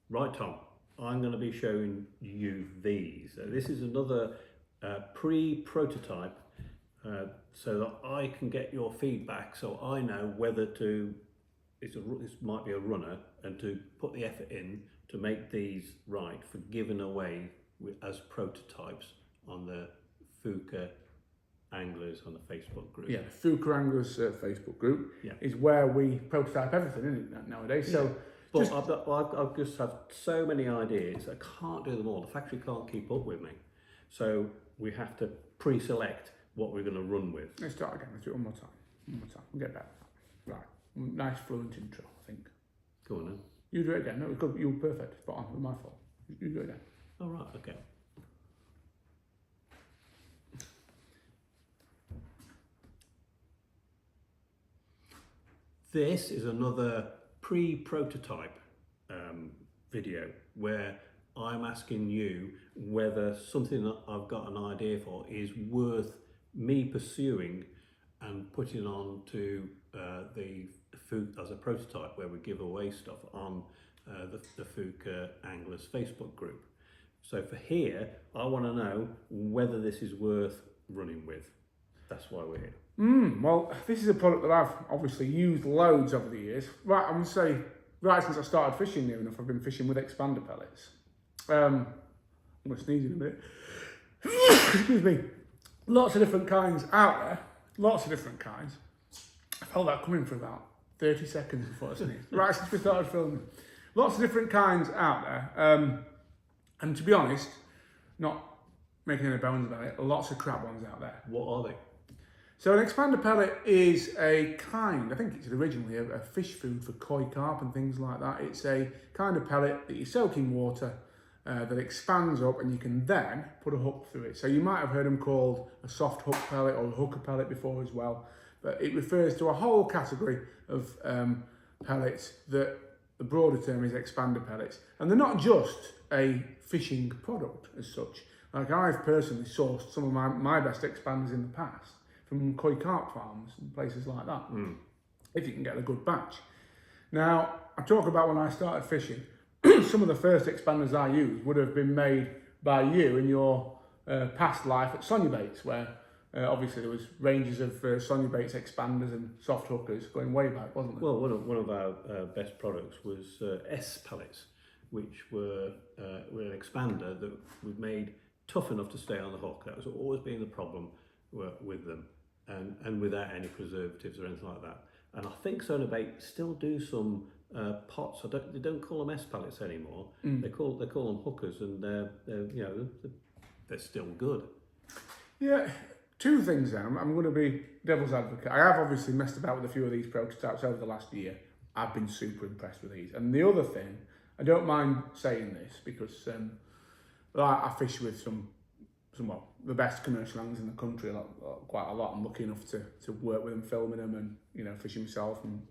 Right, Tom, I'm going to be showing you these. This is another pre-prototype so that I can get your feedback so I know whether to, this might be a runner, and to put the effort in to make these right for giving away as prototypes on the Fuka Anglers on the Facebook group. Yeah, the Fuka Anglers Facebook group is where we prototype everything, isn't it, nowadays? So, but I've just had so many ideas, I can't do them all. The factory can't keep up with me. So we have to pre-select what we're going to run with. Let's start again. Let's do it one more time. We'll get better. Right. Nice fluent intro, I think. Go on then. You do it again. No, it was good. You were perfect. Spot on. It was my fault. You do it again. All right. Okay. This is another pre-prototype video where I'm asking you whether something that I've got an idea for is worth me pursuing and putting on to the food as a prototype, where we give away stuff on the Fuka Anglers Facebook group. So for here, I want to know whether this is worth running with. That's why we're here. Well, this is a product that I've obviously used loads over the years. Right, I'm going to say, right since I started fishing near enough, I've been fishing with expander pellets. I'm going to sneeze in a minute. Excuse me. Lots of different kinds out there. Lots of different kinds. I felt that coming for about 30 seconds before I sneezed. Right since we started filming. Lots of different kinds out there. And to be honest, not making any bones about it, lots of crap ones out there. What are they? So an expander pellet is a kind, I think it's originally a fish food for koi carp and things like that. It's a kind of pellet that you soak in water that expands up, and you can then put a hook through it. So you might have heard them called a soft hook pellet or a hooker pellet before as well. But it refers to a whole category of pellets that the broader term is expander pellets. And they're not just a fishing product as such. Like, I've personally sourced some of my best expanders in the past from koi carp farms and places like that, if you can get a good batch. Now, I talk about when I started fishing, some of the first expanders I used would have been made by you in your past life at Sonia Baits, where obviously there was ranges of Sonia Baits expanders and soft hookers going way back, wasn't there? Well, one of our best products was S pellets, which were an expander that we've made tough enough to stay on the hook. That was always been the problem with them, and without any preservatives or anything like that. And I think Sonia Bait still do some pots. They don't call them S pellets anymore. They call them hookers, and they're still good. Yeah, two things then. I'm going to be devil's advocate. I have obviously messed about with a few of these prototypes over the last year. I've been super impressed with these. And the other thing, I don't mind saying this because I fish with some the best commercial anglers in the country quite a lot. I'm lucky enough to work with them, filming them, and fishing myself and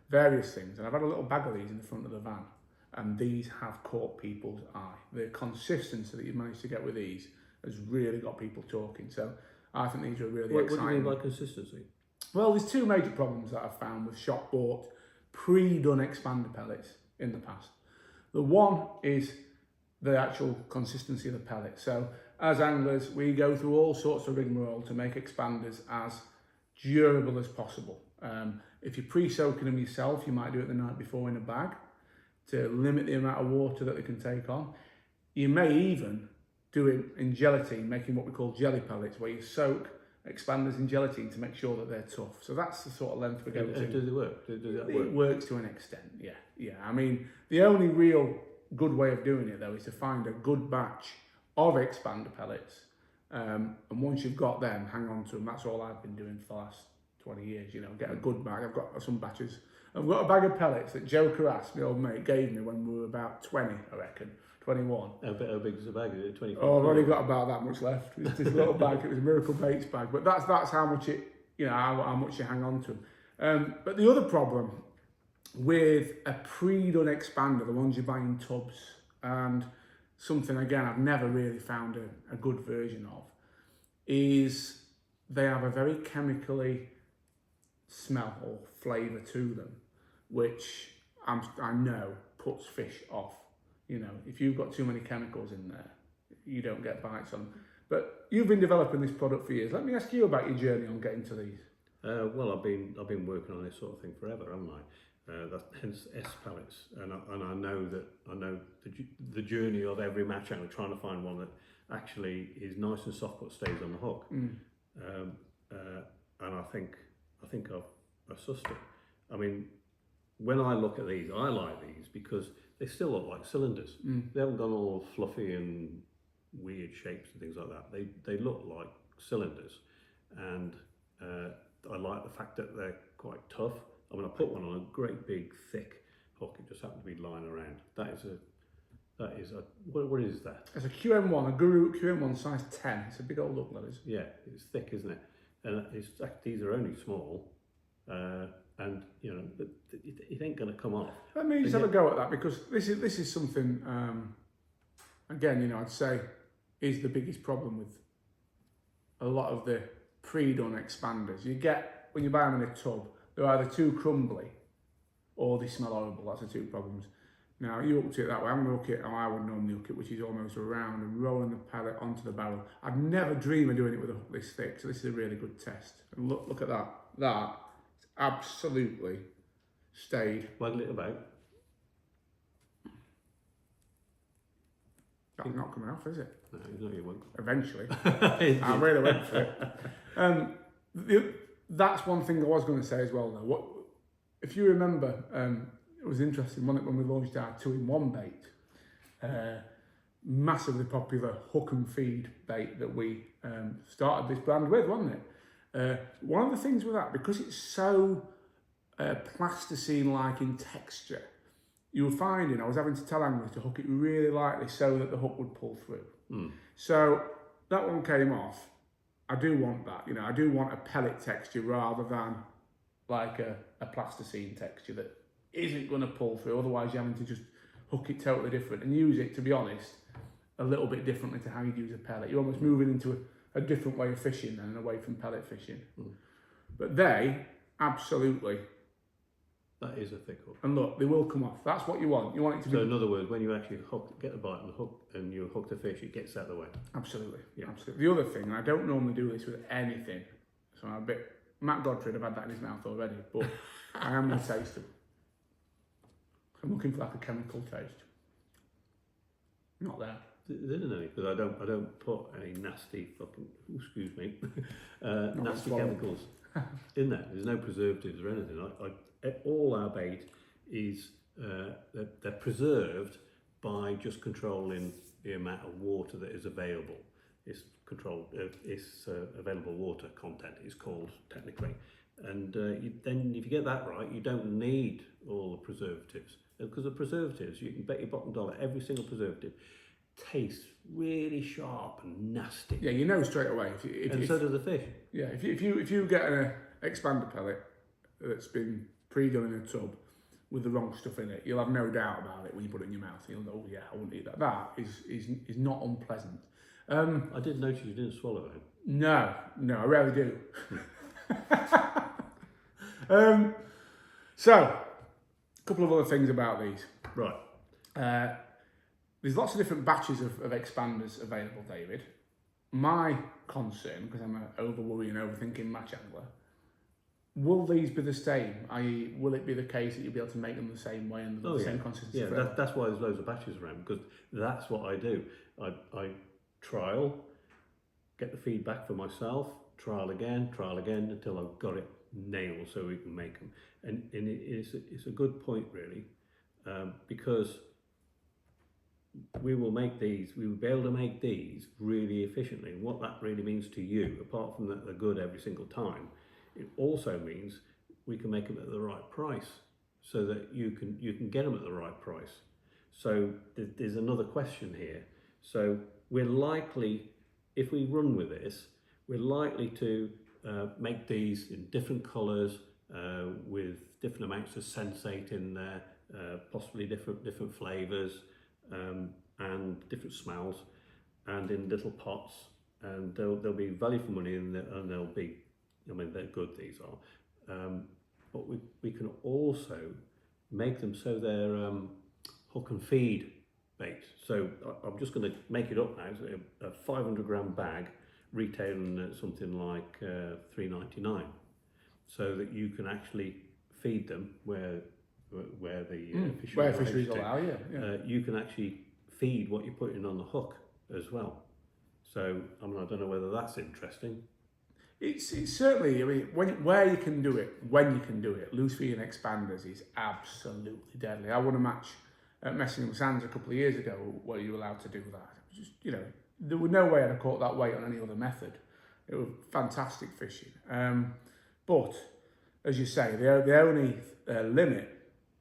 various things. And I've had a little bag of these in the front of the van, and these have caught people's eye. The consistency that you've managed to get with these has really got people talking. So I think these are really exciting. What do you mean by consistency? Well, there's two major problems that I've found with shop bought pre-done expander pellets in the past. The one is the actual consistency of the pellet. So as anglers, we go through all sorts of rigmarole to make expanders as durable as possible. If you're pre-soaking them yourself, you might do it the night before in a bag to limit the amount of water that they can take on. You may even do it in gelatine, making what we call jelly pellets, where you soak expanders in gelatine to make sure that they're tough. So that's the sort of length we go to. Do they work? Does that work? It works to an extent, yeah. I mean, the only real good way of doing it, though, is to find a good batch of expander pellets. And once you've got them, hang on to them. That's all I've been doing for the last 20 years, get a good bag. I've got some batches. I've got a bag of pellets that Joe Carras, my old mate, gave me when we were about 20, I reckon, 21. How big is the bag? Is it 25? Oh, I've only got about that much left. It's this little bag. It was a Miracle Baits bag, but that's how much how much you hang on to them. But the other problem with a pre-done expander, the ones you buy in tubs, and something again I've never really found a good version of, is they have a very chemically smell or flavour to them, which I know puts fish off. You know, if you've got too many chemicals in there, you don't get bites on. But you've been developing this product for years. Let me ask you about your journey on getting to these. Well, I've been working on this sort of thing forever, haven't I? That's hence pellets, and I know the journey of every match angler trying to find one that actually is nice and soft but stays on the hook. And I think I've sussed it. I mean, when I look at these, I like these because they still look like cylinders. They haven't gone all fluffy and weird shapes and things like that. They look like cylinders, and I like the fact that they're quite tough. I mean, I put one on a great big thick hook. It just happened to be lying around. That is a what is that? It's a QM1, a Guru QM1 size 10. It's a big old hook, that is. Yeah, it's thick, isn't it? And these are only small, and you know it ain't going to come off. Let me just have a go at that, because this is something. Again, you know, I'd say is the biggest problem with a lot of the pre-done expanders. You get, when you buy them in a tub, they're either too crumbly or they smell horrible. That's the two problems. Now, you hooked it that way. I'm going to hook it how I would normally hook it, which is almost around and rolling the pellet onto the barrel. I'd never dream of doing it with a hook this thick, so this is a really good test. And look at that. That is absolutely stayed. Waggle it about. That's not coming off, is it? No, you won't. Eventually. I really went for it. That's one thing I was going to say as well, though. If you remember, it was interesting when we launched our 2-in-1 bait, massively popular hook and feed bait that we started this brand with, wasn't it? One of the things with that, because it's so plasticine-like in texture, you were finding I was having to tell anglers to hook it really lightly so that the hook would pull through. So that one came off. I do want that, you know, I do want a pellet texture rather than like a plasticine texture that isn't going to pull through. Otherwise, you're having to just hook it totally different and use it, to be honest, a little bit differently to how you'd use a pellet. You're almost moving into a different way of fishing then, and away from pellet fishing. But they absolutely. That is a thick hook. And look, they will come off. That's what you want. You want it to be. So in other words, when you actually get the bite on the hook and you hook the fish, it gets out of the way. Absolutely. Yeah. Absolutely. The other thing, and I don't normally do this with anything, so I'm a bit. Matt Godfrey, I've had that in his mouth already, but I am going to taste them. I'm looking for like a chemical taste. Not there. There isn't any, because I don't put any nasty fucking, excuse me, nasty chemicals in there. There's no preservatives or anything. All our bait is they're preserved by just controlling the amount of water that is available. It's controlled. It's available water content is called technically, and then if you get that right, you don't need all the preservatives, because the preservatives, you can bet your bottom dollar every single preservative tastes really sharp and nasty. Yeah, you know straight away. So does the fish. Yeah, if you get an expander pellet that's been pre-done in a tub with the wrong stuff in it, you'll have no doubt about it when you put it in your mouth. You'll know, oh yeah, I wouldn't eat that. That is not unpleasant. I did notice you didn't swallow it. No, I rarely do. So, a couple of other things about these. Right. There's lots of different batches of expanders available, David. My concern, because I'm an over-worrying, overthinking match angler, will these be the same? I.e., will it be the case that you'll be able to make them the same way and the same consistency? Yeah, that's why there's loads of batches around, because that's what I do. I trial, get the feedback for myself, trial again until I've got it nailed so we can make them. And it's a good point, really, because we will be able to make these really efficiently. And what that really means to you, apart from that they're good every single time, it also means we can make them at the right price, so that you can get them at the right price. So there's another question here. So we're likely, if we run with this, we're likely to make these in different colours, with different amounts of sensate in there, possibly different flavours, and different smells, and in little pots, and there'll be value for money in there, and they'll be, I mean, they're good, these are, but we can also make them so they're hook and feed bait. So I'm just going to make it up now. It's a 500 gram bag retailing at something like $3.99, so that you can actually feed them where the fisheries allow you. Yeah. you can actually feed what you're putting on the hook as well. So I mean, I don't know whether that's interesting. It's certainly, I mean, where you can do it, when you can do it, loose feeding expanders is absolutely deadly. I won a match at Messing with Sands a couple of years ago where you were allowed to do that. Just, there was no way I'd have caught that weight on any other method. It was fantastic fishing. But, as you say, the only limit,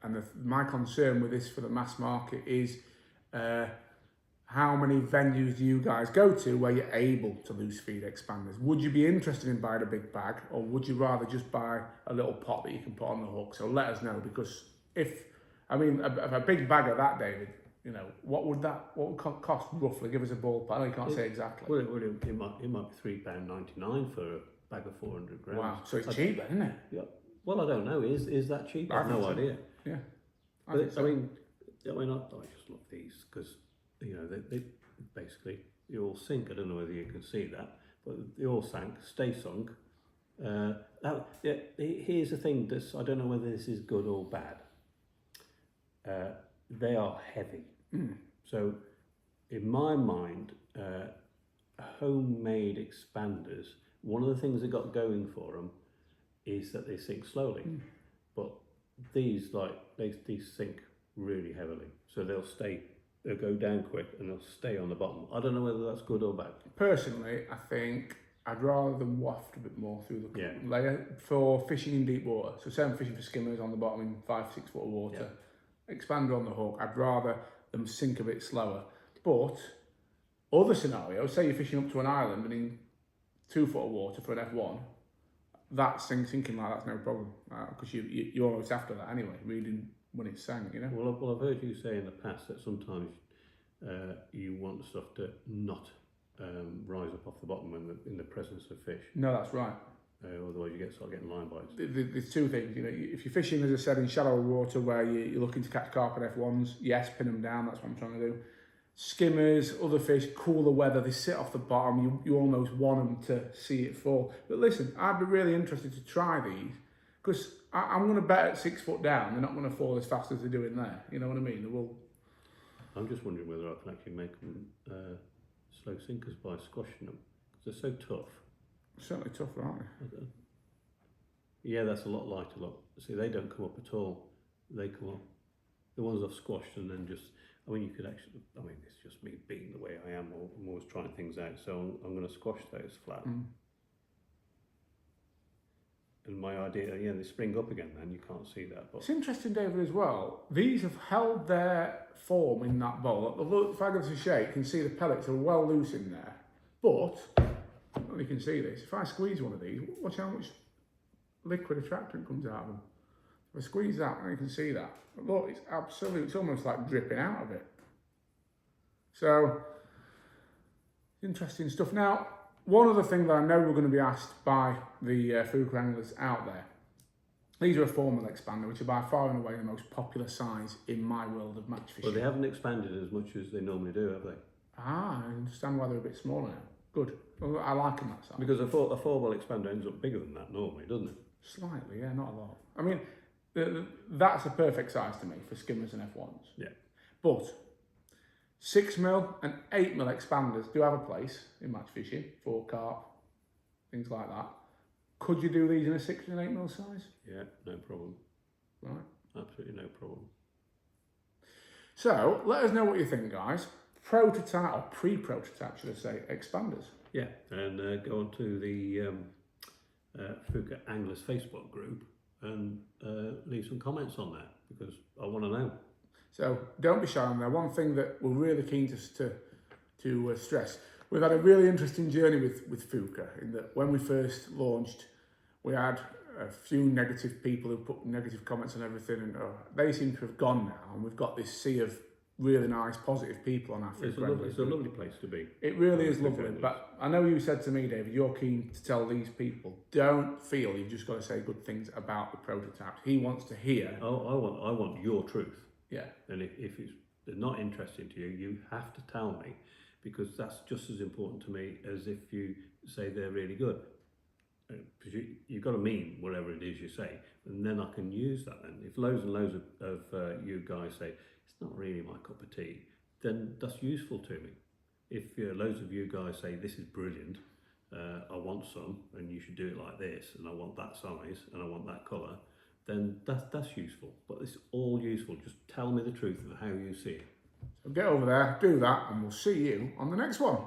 and my concern with this for the mass market is how many venues do you guys go to where you're able to loose feed expanders? Would you be interested in buying a big bag, or would you rather just buy a little pot that you can put on the hook? So let us know, because if a big bag of that, David, what would cost roughly? Give us a ballpark. I know you can't say exactly. Well, it might be £3.99 for a bag of 400 grams. Wow, so it's cheap then, isn't it? Yeah. Well, I don't know. Is that cheap? I have no idea. Yeah. I just love these because they basically they all sink. I don't know whether you can see that, but they all stay sunk. Here's the thing. I don't know whether this is good or bad. They are heavy. So, in my mind, homemade expanders, one of the things they got going for them is that they sink slowly. But these sink really heavily. So they'll go down quick and they'll stay on the bottom. I don't know whether that's good or bad. Personally, I think I'd rather them waft a bit more through the layer for fishing in deep water. So say I'm fishing for skimmers on the bottom in 5-6 foot of water. Yeah. Expander on the hook, I'd rather them sink a bit slower. But other scenarios, say you're fishing up to an island and in 2 foot of water for an F1, that sinking like that's no problem, because you're almost after that anyway, reading when it's sank, Well, I've heard you say in the past that sometimes you want stuff to not rise up off the bottom in the presence of fish. No, that's right. Otherwise you start getting line bites. There's two things, if you're fishing, as I said, in shallow water where you're looking to catch carp and F1s, yes, pin them down, that's what I'm trying to do. Skimmers, other fish, cooler weather, they sit off the bottom, you almost want them to see it fall. But listen, I'd be really interested to try these, because I'm going to bet at 6 foot down they're not going to fall as fast as they're doing there. You know what I mean? They will. I'm just wondering whether I can actually make them slow sinkers by squashing them, because they're so tough. Certainly tough, aren't they? Yeah, that's a lot lighter. Look, see, they don't come up at all. They come up. The ones I've squashed and then just. You could actually. It's just me being the way I am. I'm always trying things out, so I'm going to squash those flat. And my idea, they spring up again. Then you can't see that. But it's interesting, David, as well. These have held their form in that bowl. Look, if I give this a shake, you can see the pellets are well loose in there. But you can see this. If I squeeze one of these, watch how much liquid attractant comes out of them. If I squeeze that, you can see that. But look, it's almost like dripping out of it. So, interesting stuff. Now, one other thing that I know we're going to be asked by the food anglers out there. These are a formal expander, which are by far and away the most popular size in my world of match fishing. Well, they haven't expanded as much as they normally do, have they? I understand why they're a bit smaller now. Good. Well, I like them that size. Because a 4-well expander ends up bigger than that normally, doesn't it? Slightly, yeah, not a lot. That's a perfect size to me for skimmers and F1s. Yeah. But 6mm and 8mm expanders do have a place in match fishing for carp, things like that. Could you do these in a 6 and 8mm size? Yeah, no problem. Right. Absolutely no problem. So, let us know what you think, guys. Prototype, or pre-prototype, should I say, expanders. Yeah, and go on to the Fuka Anglers Facebook group and leave some comments on that, because I want to know. So don't be shy on there. One thing that we're really keen to stress, we've had a really interesting journey with Fuka, in that when we first launched, we had a few negative people who put negative comments on everything, and they seem to have gone now, and we've got this sea of really nice, positive people on our Facebook. It's a lovely place to be. It really is lovely. But I know you said to me, David, you're keen to tell these people, don't feel you've just got to say good things about the prototypes. He wants to hear. I want your truth. Yeah. And if it's they're not interesting to you, you have to tell me, because that's just as important to me as if you say they're really good. Because you've got to mean whatever it is you say, and then I can use that. Then, if loads and loads of you guys say it's not really my cup of tea, then that's useful to me. If loads of you guys say this is brilliant, I want some, and you should do it like this, and I want that size, and I want that colour, then that's useful. But it's all useful. Just tell me the truth of how you see it. So get over there, do that, and we'll see you on the next one.